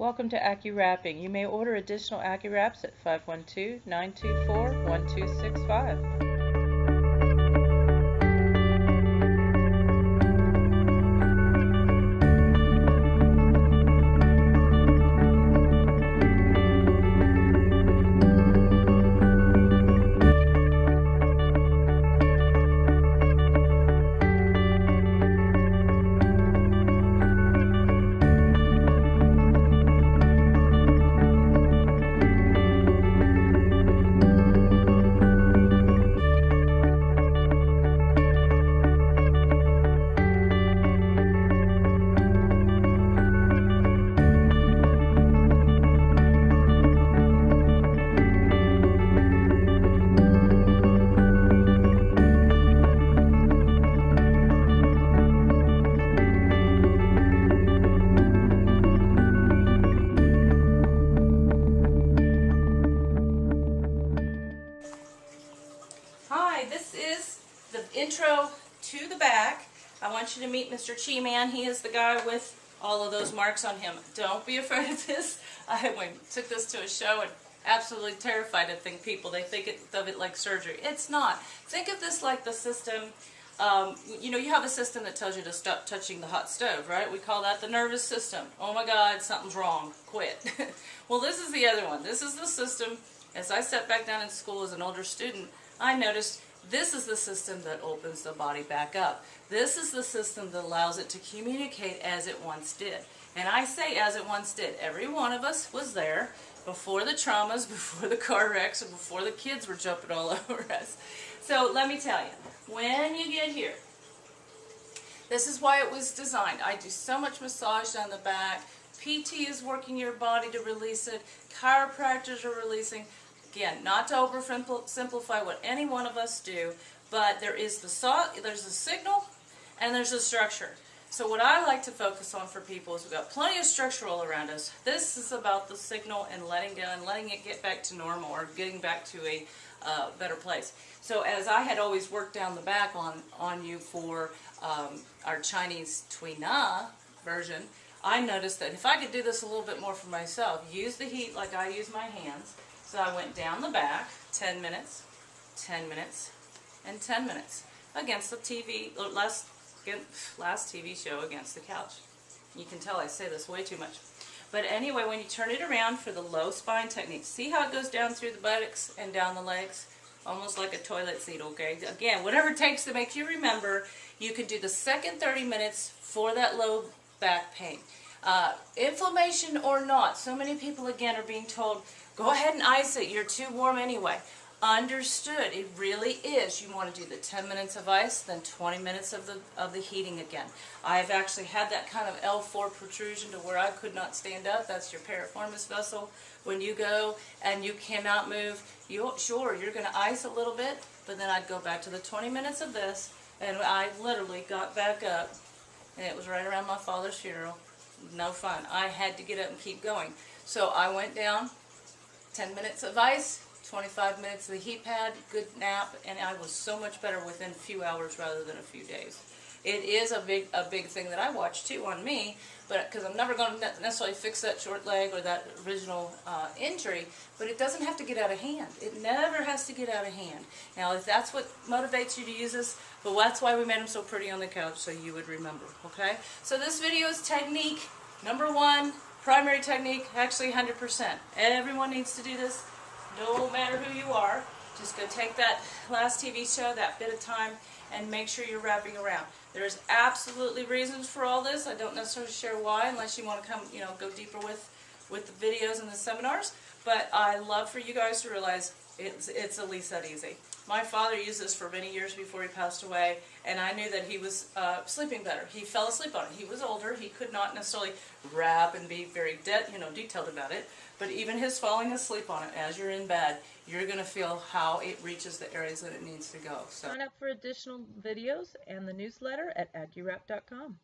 Welcome to AcuWrapping. You may order additional AcuWraps at 512-924-1265. Hi, this is the intro to the back. I want you to meet Mr. Chi-Man. He is the guy with all of those marks on him. Don't be afraid of this. I took this to a show and absolutely terrified. I think people, they think of it like surgery. It's not. Think of this like the system. You know, you have a system that tells you to stop touching the hot stove, right? We call that the nervous system. Oh my God, something's wrong. Quit. Well, this is the other one. This is the system. As I sat back down in school as an older student, I noticed this is the system that opens the body back up. This is the system that allows it to communicate as it once did. And I say as it once did. Every one of us was there before the traumas, before the car wrecks, and before the kids were jumping all over us. So let me tell you, when you get here, this is why it was designed. I do so much massage down the back. PT is working your body to release it. Chiropractors are releasing. Again, not to oversimplify what any one of us do, but there's a signal and there's a structure. So what I like to focus on for people is we've got plenty of structure all around us. This is about the signal and letting go and letting it get back to normal or getting back to a better place. So as I had always worked down the back on you for our Chinese Tui Na version, I noticed that if I could do this a little bit more for myself, use the heat like I use my hands. So I went down the back, 10 minutes, 10 minutes, and 10 minutes against the TV, last TV show against the couch. You can tell I say this way too much. But anyway, when you turn it around for the low spine technique, see how it goes down through the buttocks and down the legs? Almost like a toilet seat, okay? Again, whatever it takes to make you remember, you can do the second 30 minutes for that low back pain. Inflammation or not, so many people again are being told, go ahead and ice it, you're too warm anyway. Understood, it really is. You want to do the 10 minutes of ice, then 20 minutes of the heating again. I've actually had that kind of L4 protrusion to where I could not stand up. That's your piriformis vessel. When you go and you cannot move, sure, you're going to ice a little bit, but then I'd go back to the 20 minutes of this, and I literally got back up, and it was right around my father's funeral. No fun. I had to get up and keep going. So I went down, 10 minutes of ice, 25 minutes of the heat pad, good nap, and I was so much better within a few hours rather than a few days. It is a big thing that I watch too on me, but because I'm never going to necessarily fix that short leg or that original injury, but it doesn't have to get out of hand. It never has to get out of hand. Now, if that's what motivates you to use this, but that's why we made them so pretty on the couch, so you would remember, okay? So this video is technique number 1, primary technique, actually 100%. Everyone needs to do this, no matter who you are. Just go take that last TV show, that bit of time, and make sure you're wrapping around. There's absolutely reasons for all this. I don't necessarily share why unless you want to come, go deeper with the videos and the seminars. But I love for you guys to realize it's at least that easy. My father used this for many years before he passed away, and I knew that he was sleeping better. He fell asleep on it. He was older. He could not necessarily wrap and be very detailed about it. But even his falling asleep on it as you're in bed, you're going to feel how it reaches the areas that it needs to go. So sign up for additional videos and the newsletter at AcuWrap.com.